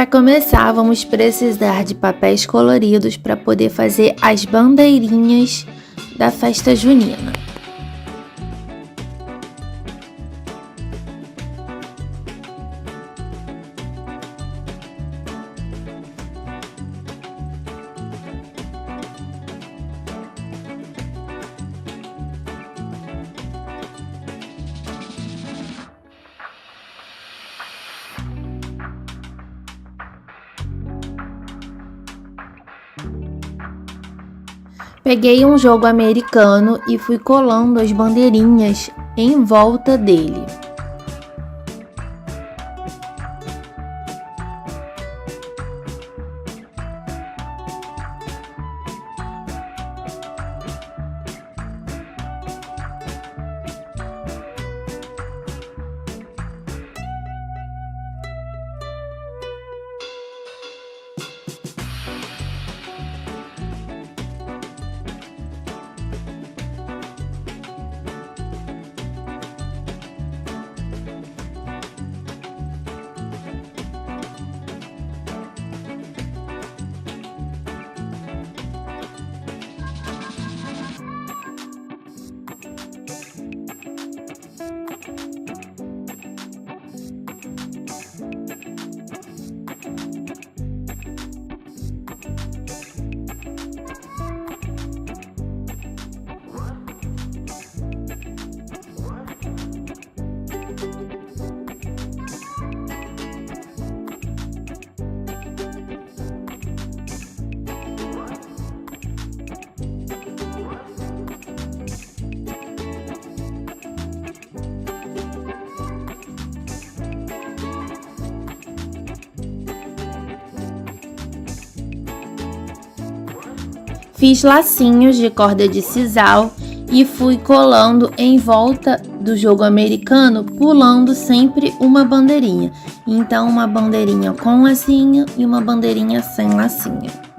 Para começar, vamos precisar de papéis coloridos para poder fazer as bandeirinhas da festa junina. Peguei um jogo americano e fui colando as bandeirinhas em volta dele. Fiz lacinhos de corda de sisal e fui colando em volta do jogo americano, pulando sempre uma bandeirinha. Então, uma bandeirinha com lacinho e uma bandeirinha sem lacinho.